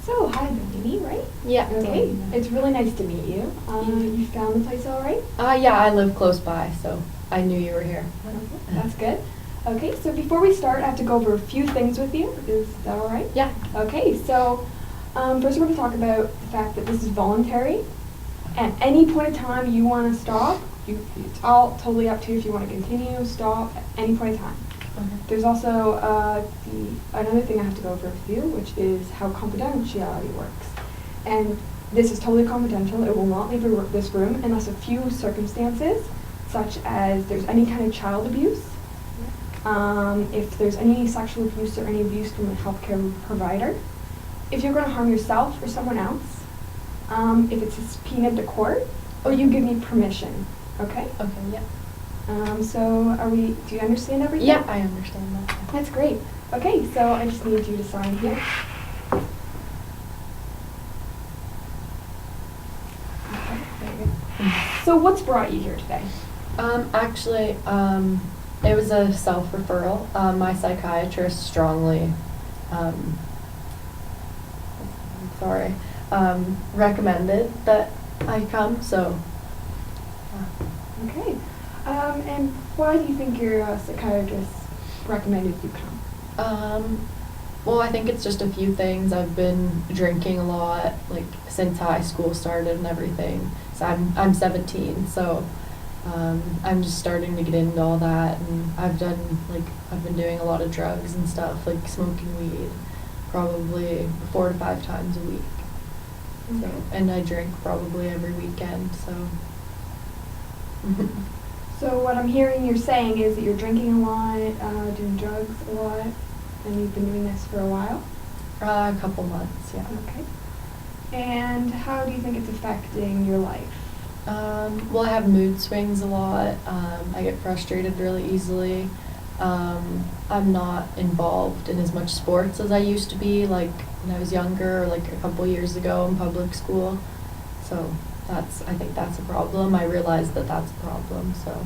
So, hi, Delaney, right? Yeah. Okay, it's really nice to meet you. You found the place all right? Yeah, I live close by, so I knew you were here. Okay, that's good. Okay, so before we start, I have to go over a few things with you. Is that all right? Yeah. Okay, so first we're going to talk about the fact that this is voluntary. At any point in time you want to stop, it's all totally up to you if you want to continue, stop, at any point in time. Okay. There's also another thing I have to go over with you, which is how confidentiality works. And this is totally confidential. It will not leave this room unless a few circumstances, such as there's any kind of child abuse, if there's any sexual abuse or any abuse from a healthcare provider, if you're going to harm yourself or someone else, if it's subpoenaed to court, or you give me permission. Okay? Okay, yeah. So do you understand everything? Yeah, I understand that. That's great. Okay, so I just need you to sign here. Okay, there you go. So what's brought you here today? Actually, it was a self-referral. My psychiatrist strongly, recommended that I come, so. Okay. And why do you think your psychiatrist recommended you come? Well, I think it's just a few things. I've been drinking a lot, like, since high school started and everything. So I'm 17, so I'm just starting to get into all that, and I've been doing a lot of drugs and stuff, like smoking weed, probably 4 to 5 times a week. Okay. So, and I drink probably every weekend, so. So what I'm hearing you're saying is that you're drinking a lot, doing drugs a lot, and you've been doing this for a while? A couple months, yeah. Okay. And how do you think it's affecting your life? Well, I have mood swings a lot. I get frustrated really easily. I'm not involved in as much sports as I used to be, like when I was younger, or like a couple years ago in public school. So I think that's a problem. I realized that that's a problem, so.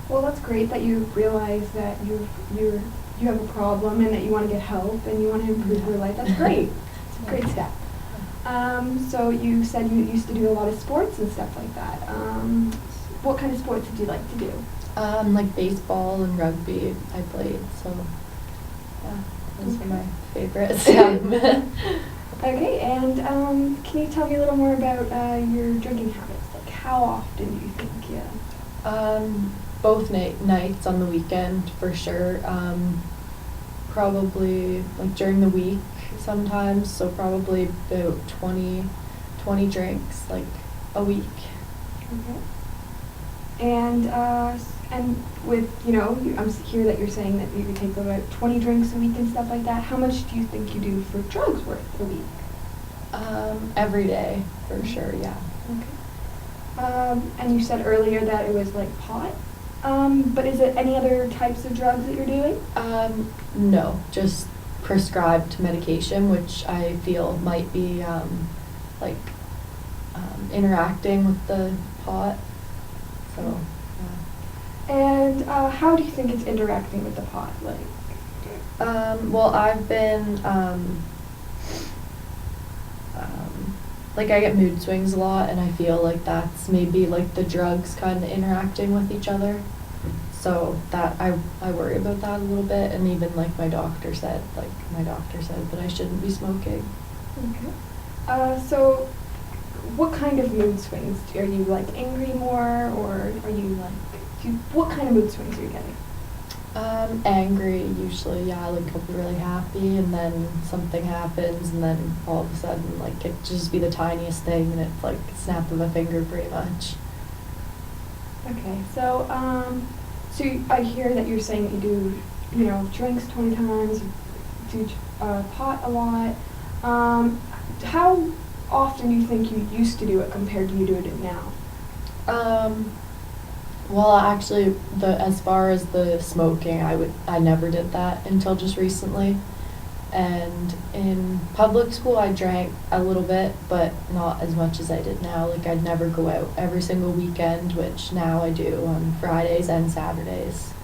Well, that's great that you realize that you have a problem and that you want to get help and you want to improve your life. That's great. It's a great step. So you said you used to do a lot of sports and stuff like that. What kind of sports did you like to do? Like baseball and rugby I played, so yeah, those are my favorites. Okay, and can you tell me a little more about your drinking habits? Like, how often do you think? Yeah. Both nights on the weekend for sure. Probably like during the week sometimes. So probably about 20 drinks like a week. Okay. And with I'm hear that you're saying that you take about 20 drinks a week and stuff like that. How much do you think you do for drugs worth a week? Every day, for sure, yeah. Okay. And you said earlier that it was like pot. But is it any other types of drugs that you're doing? No, just prescribed medication, which I feel might be interacting with the pot. So. And how do you think it's interacting with the pot? Well, I've been, I get mood swings a lot, and I feel like that's maybe like the drugs kind of interacting with each other. So that I worry about that a little bit, and even like my doctor said that I shouldn't be smoking. Okay. So what kind of mood swings? Are you like angry more, or are you like? What kind of mood swings are you getting? Angry usually, yeah. I'll be really happy, and then something happens, and then all of a sudden, like, it just be the tiniest thing, and it's like a snap of a finger, pretty much. Okay, so I hear that you're saying that you do, drinks 20 times, you do pot a lot. How often do you think you used to do it compared to you doing it now? Well, actually, as far as the smoking, I never did that until just recently. And in public school, I drank a little bit, but not as much as I did now. Like, I'd never go out every single weekend, which now I do on Fridays and Saturdays.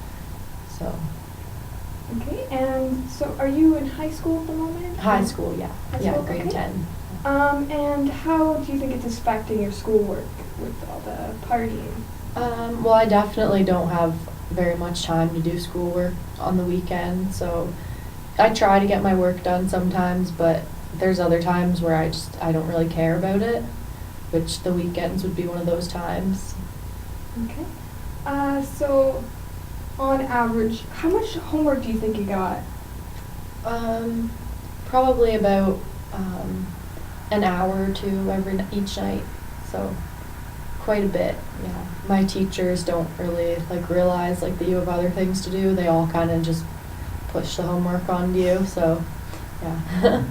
So. Okay, and so are you in high school at the moment? High school, yeah. High Yeah, school, grade okay. 10. And how do you think it's affecting your schoolwork with all the partying? Well, I definitely don't have very much time to do schoolwork on the weekend, so I try to get my work done sometimes, but there's other times where I don't really care about it, which the weekends would be one of those times. Okay. So on average, how much homework do you think you got? Probably about an hour or two each night, so quite a bit. Yeah, my teachers don't really like realize like that you have other things to do. They all kind of just push the homework onto you. So, yeah.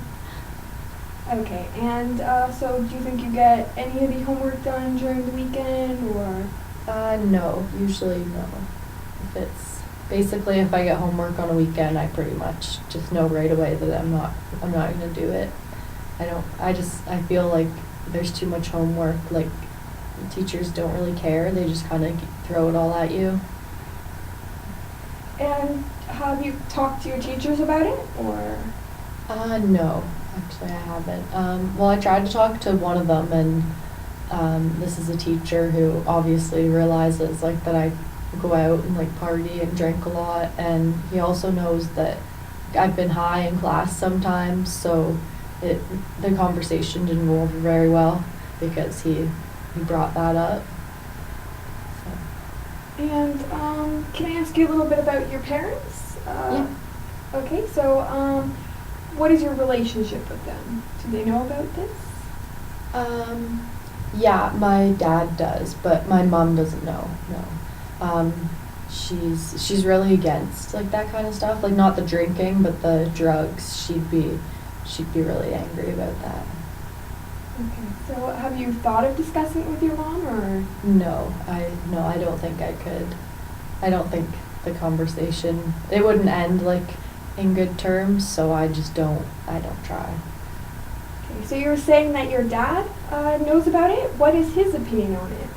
Okay, and so do you think you get any of the homework done during the weekend, or? No, usually no. If I get homework on a weekend, I pretty much just know right away that I'm not gonna do it. I feel like there's too much homework, like teachers don't really care, they just kind of throw it all at you. And have you talked to your teachers about it, or? No, actually I haven't. Well, I tried to talk to one of them, and this is a teacher who obviously realizes like that I go out and like party and drink a lot, and he also knows that I've been high in class sometimes, so the conversation didn't go over very well because he brought that up. So. And can I ask you a little bit about your parents? Yeah. Okay, so what is your relationship with them? Do they know about this? Yeah, my dad does, but my mom doesn't know. No. She's really against like that kind of stuff, like not the drinking, but the drugs. She'd be really angry about that. Okay, so have you thought of discussing it with your mom, or? No, I don't think I could. I don't think the conversation, it wouldn't end like in good terms, so I don't try. Okay, so you were saying that your dad knows about it. What is his opinion on it?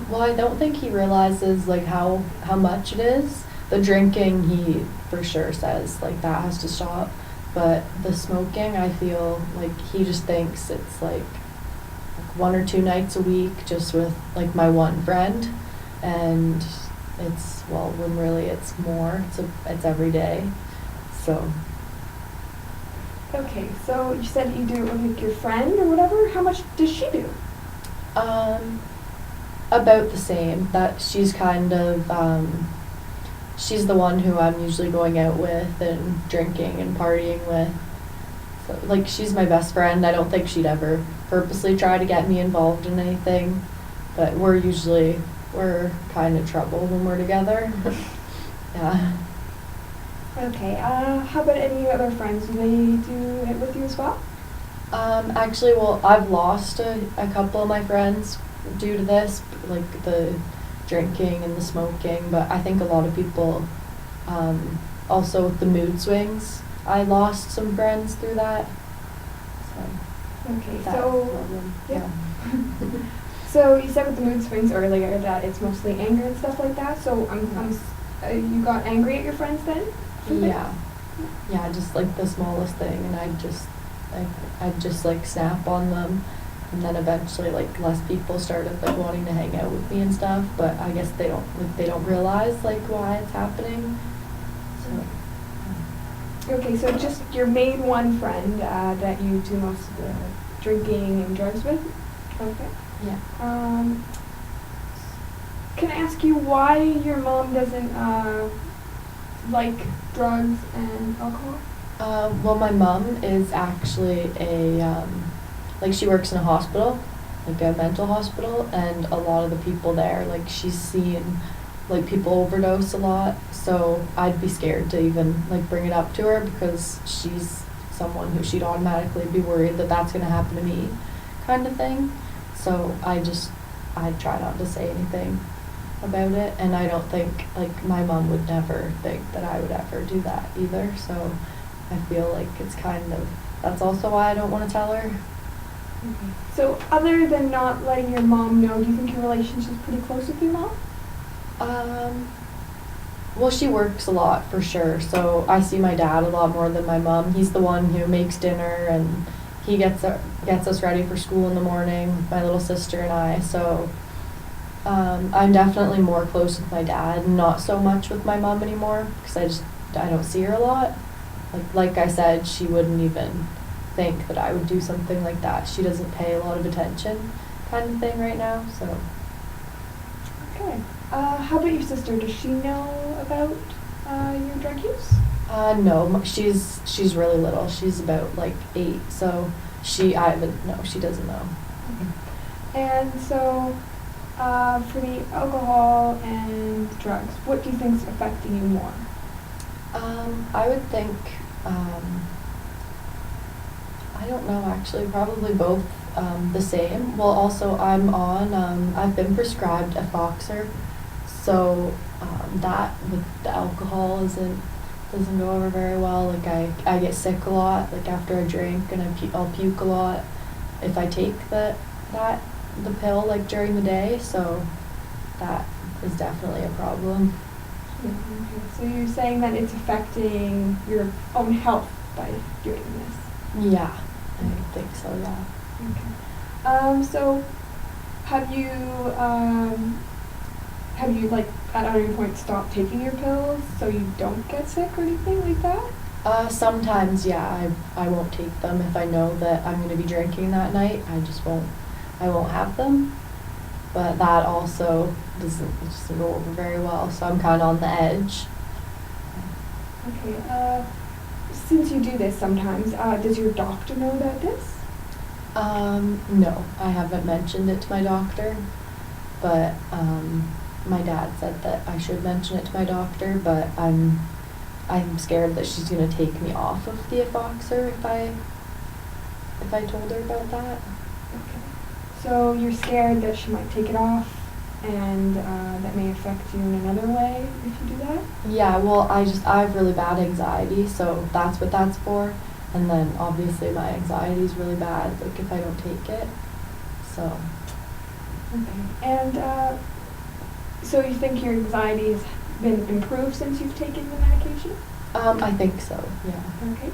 Well, I don't think he realizes like how much it is. The drinking, he for sure says like that has to stop, but the smoking, I feel like he just thinks it's like 1 or 2 nights a week just with like my one friend, and when really it's more. It's every day, so. Okay, so you said you do it with like your friend or whatever. How much does she do? About the same. That she's kind of she's the one who I'm usually going out with and drinking and partying with. So, like, she's my best friend. I don't think she'd ever purposely try to get me involved in anything, but we're kind of trouble when we're together. Yeah. Okay, how about any other friends? Do they do it with you as well? Actually, well, I've lost a couple of my friends due to this, like the drinking and the smoking, but I think a lot of people, also with the mood swings, I lost some friends through that. So, Okay, that's so a problem. yeah. So you said with the mood swings earlier that it's mostly anger and stuff like that. So you got angry at your friends then? for things? Yeah, just like the smallest thing, and I'd just like snap on them, and then eventually like less people started like wanting to hang out with me and stuff, but I guess they don't realize like why it's happening. So. Okay, so just your main one friend that you do most of the drinking and drugs with? Okay. Yeah. Can I ask you why your mom doesn't like drugs and alcohol? Well, my mom is actually like she works in a hospital, like a mental hospital, and a lot of the people there, like she's seen like people overdose a lot, so I'd be scared to even like bring it up to her because she's someone who she'd automatically be worried that that's going to happen to me, kind of thing. So I try not to say anything about it, and I don't think like my mom would never think that I would ever do that either, so I feel like it's that's also why I don't want to tell her. Okay. So other than not letting your mom know, do you think your relationship's pretty close with your mom? Well, she works a lot for sure, so I see my dad a lot more than my mom. He's the one who makes dinner and he gets us ready for school in the morning, my little sister and I. So I'm definitely more close with my dad, not so much with my mom anymore because I don't see her a lot. Like I said, she wouldn't even think that I would do something like that. She doesn't pay a lot of attention, kind of thing right now. So. Okay. How about your sister? Does she know about your drug use? No, she's really little. She's about like 8, so she doesn't know. And so, for the alcohol and drugs, what do you think is affecting you more? I would think, I don't know actually, probably both the same. Well, also I've been prescribed a Foxer, so that with the alcohol doesn't go over very well. Like I get sick a lot, like after I drink, and I'll puke a lot if I take the pill like during the day. So that is definitely a problem. Okay. So you're saying that it's affecting your own health by doing this? Yeah, I think so. Yeah. Okay. So have you like at any point stopped taking your pills so you don't get sick or anything like that? Sometimes, yeah, I won't take them if I know that I'm going to be drinking that night. I won't have them. But that also doesn't go over very well, so I'm kind of on the edge. Okay. Since you do this sometimes, does your doctor know about this? No, I haven't mentioned it to my doctor, but my dad said that I should mention it to my doctor, but I'm scared that she's gonna take me off of the Foxer if I told her about that. Okay. So you're scared that she might take it off, and that may affect you in another way if you do that? Yeah, well, I have really bad anxiety, so that's what that's for. And then obviously my anxiety is really bad, like if I don't take it. So. Okay. And so you think your anxiety has been improved since you've taken the medication? I think so. Yeah. Okay.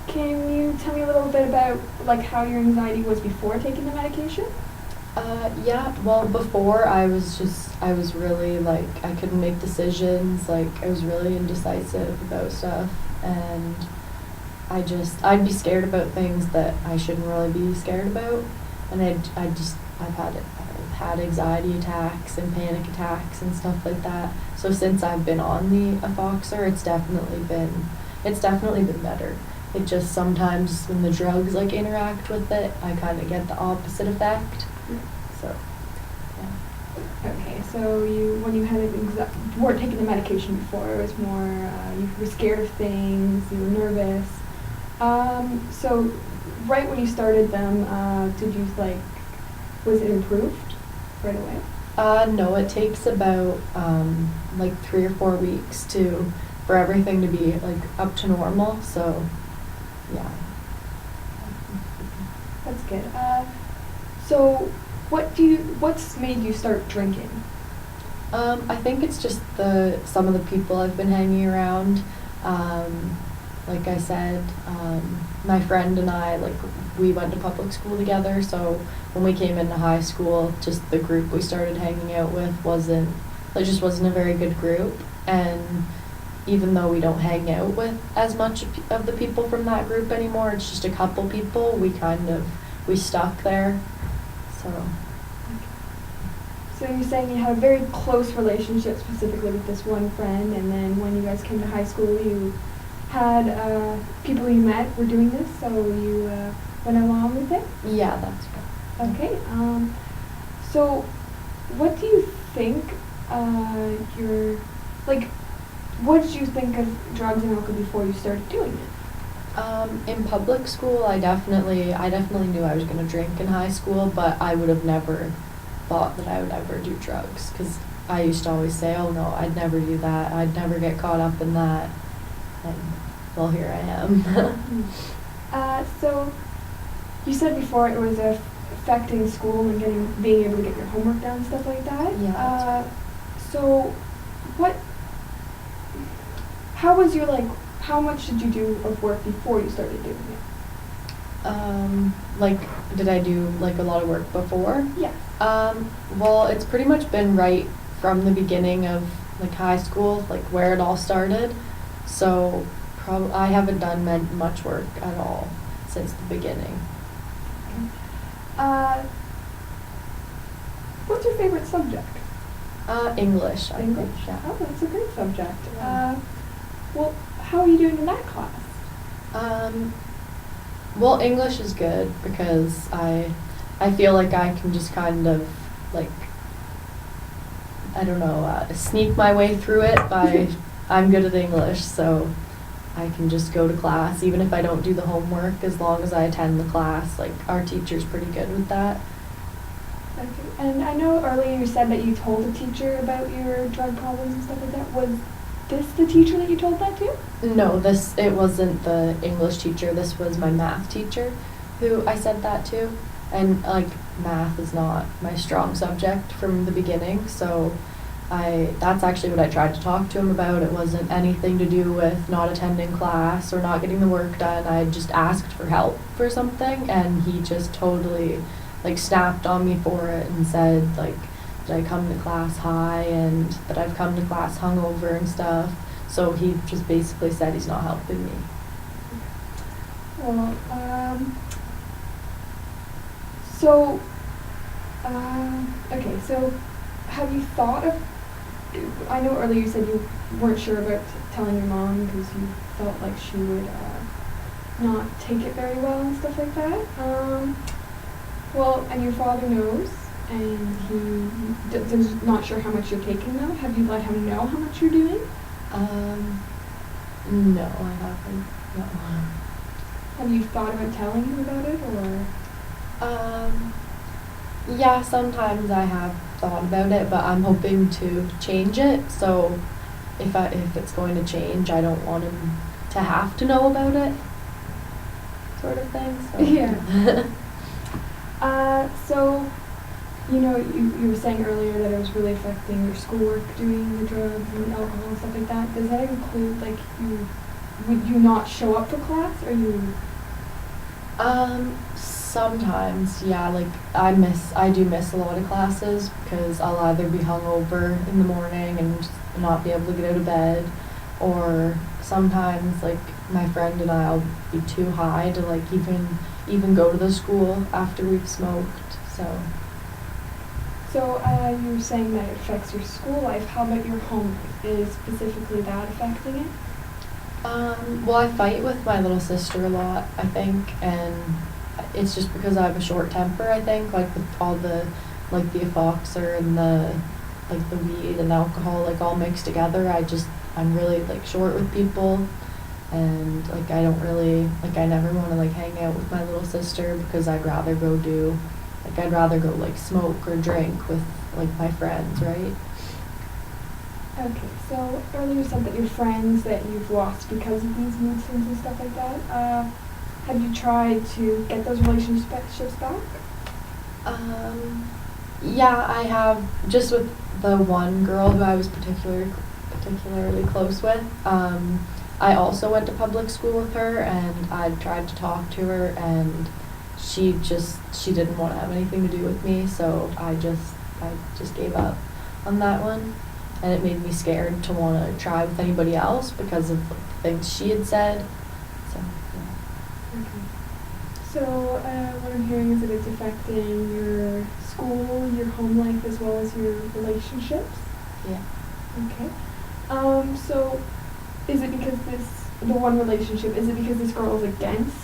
Can you tell me a little bit about like how your anxiety was before taking the medication? Yeah, well, before I was really like, I couldn't make decisions, like I was really indecisive about stuff, and I'd be scared about things that I shouldn't really be scared about, and I've had anxiety attacks and panic attacks and stuff like that. So since I've been on the Foxer, it's definitely been better. It just sometimes when the drugs like interact with it, I kind of get the opposite effect. So, yeah. Okay, so when you weren't taking the medication before, it was more you were scared of things, you were nervous. So right when you started them, was it improved right away? No, it takes about like 3 or 4 weeks for everything to be like up to normal. So, yeah. That's good. So what's made you start drinking? I think it's just some of the people I've been hanging around. Like I said, my friend and I, like, we went to public school together, so when we came into high school, just the group we started hanging out with just wasn't a very good group, and even though we don't hang out with as much of the people from that group anymore, it's just a couple people, we stuck there, so. So you're saying you had a very close relationship specifically with this one friend, and then when you guys came to high school, you had people you met were doing this, so you went along with it? Yeah, that's right. Okay. So what do you think what did you think of drugs and alcohol before you started doing it? In public school, I definitely knew I was going to drink in high school, but I would have never thought that I would ever do drugs, because I used to always say, oh no, I'd never do that, I'd never get caught up in that, and well, here I am. So you said before it was affecting school and being able to get your homework done and stuff like that. Yeah. So what how was your, like, how much did you do of work before you started doing it? Like, did I do like a lot of work before? Yes. Well, it's pretty much been right from the beginning of like high school, like where it all started. So I haven't done much work at all since the beginning. What's your favorite subject? English, I English? think, yeah. Oh, that's a great subject. Yeah. Well, how are you doing in that class? Well, English is good because I feel like I can just kind of like, I don't know, sneak my way through it by I'm good at English, so I can just go to class even if I don't do the homework as long as I attend the class. Like our teacher's pretty good with that. Okay. And I know earlier you said that you told a teacher about your drug problems and stuff like that. Was this the teacher that you told that to? No, it wasn't the English teacher. This was my math teacher who I said that to. And like math is not my strong subject from the beginning, so that's actually what I tried to talk to him about. It wasn't anything to do with not attending class or not getting the work done. I just asked for help for something and he just totally like snapped on me for it and said like that I come to class high and that I've come to class hungover and stuff. So he just basically said he's not helping me. Well, okay, so have you thought of, I know earlier you said you weren't sure about telling your mom because you felt like she would not take it very well and stuff like that. Well, and your father knows, and he's not sure how much you're taking though. Have you let him know how much you're doing? No, I haven't. No. Have you thought about telling him about it, or? Yeah, sometimes I have thought about it, but I'm hoping to change it. So if it's going to change, I don't want him to have to know about it, sort of thing. So. Yeah. So, you know, you were saying earlier that it was really affecting your schoolwork, doing the drugs and the alcohol and stuff like that. Does that include, like, would you not show up for class, or you? Sometimes, yeah, like I do miss a lot of classes because I'll either be hungover in the morning and just not be able to get out of bed, or sometimes like my friend and I'll be too high to like even go to the school after we've smoked. So You were saying that it affects your school life. How about your home life? Is specifically that affecting it? Well, I fight with my little sister a lot, I think, and it's just because I have a short temper, I think, like with all the, like the epoxer and the weed and alcohol, like all mixed together. I'm really like short with people, and like I don't really, like I never want to like hang out with my little sister because I'd rather go like smoke or drink with like my friends, right? Okay, so earlier you said that your friends that you've lost because of these mood swings and stuff like that, have you tried to get those relationships back? Yeah, I have, just with the one girl who I was particularly close with. I also went to public school with her, and I tried to talk to her, and she didn't want to have anything to do with me, so I just gave up on that one. And it made me scared to want to try with anybody else because of the things she had said. So, yeah. Okay. So, what I'm hearing is that it's affecting your school, your home life, as well as your relationships? Yeah. Okay. So, is it because the one relationship, is it because this girl is against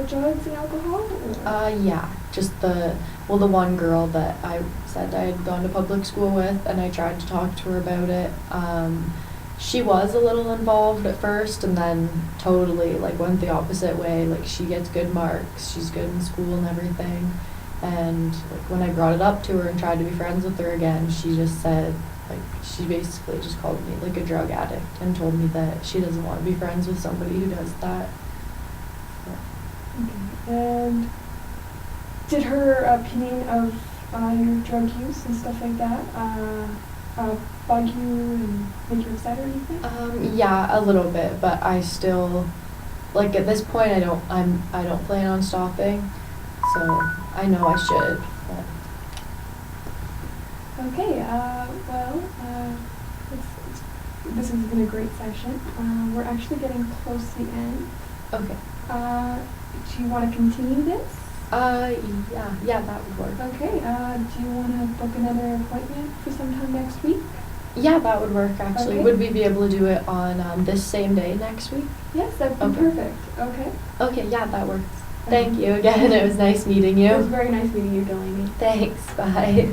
drugs and alcohol? Or? Yeah. Just the one girl that I said I had gone to public school with, and I tried to talk to her about it. She was a little involved at first, and then totally like went the opposite way. Like she gets good marks, she's good in school and everything. And like when I brought it up to her and tried to be friends with her again, she just said, like, she basically just called me like a drug addict and told me that she doesn't want to be friends with somebody who does that. Okay. And did her opinion of your drug use and stuff like that bug you and make you upset or anything? Yeah, a little bit, but I still, like at this point, I don't plan on stopping, so I know I should, but. Okay, well, this has been a great session. We're actually getting close to the end. Okay. Do you want to continue this? Yeah, that would work. Okay, do you want to book another appointment for sometime next week? Yeah, that would work actually. Okay. Would we be able to do it on this same day next week? Yes, that'd be Okay. perfect. Okay. Okay, yeah, that works. Thank you again. It was nice meeting you. It was very nice meeting you, Delaney. Thanks. Bye.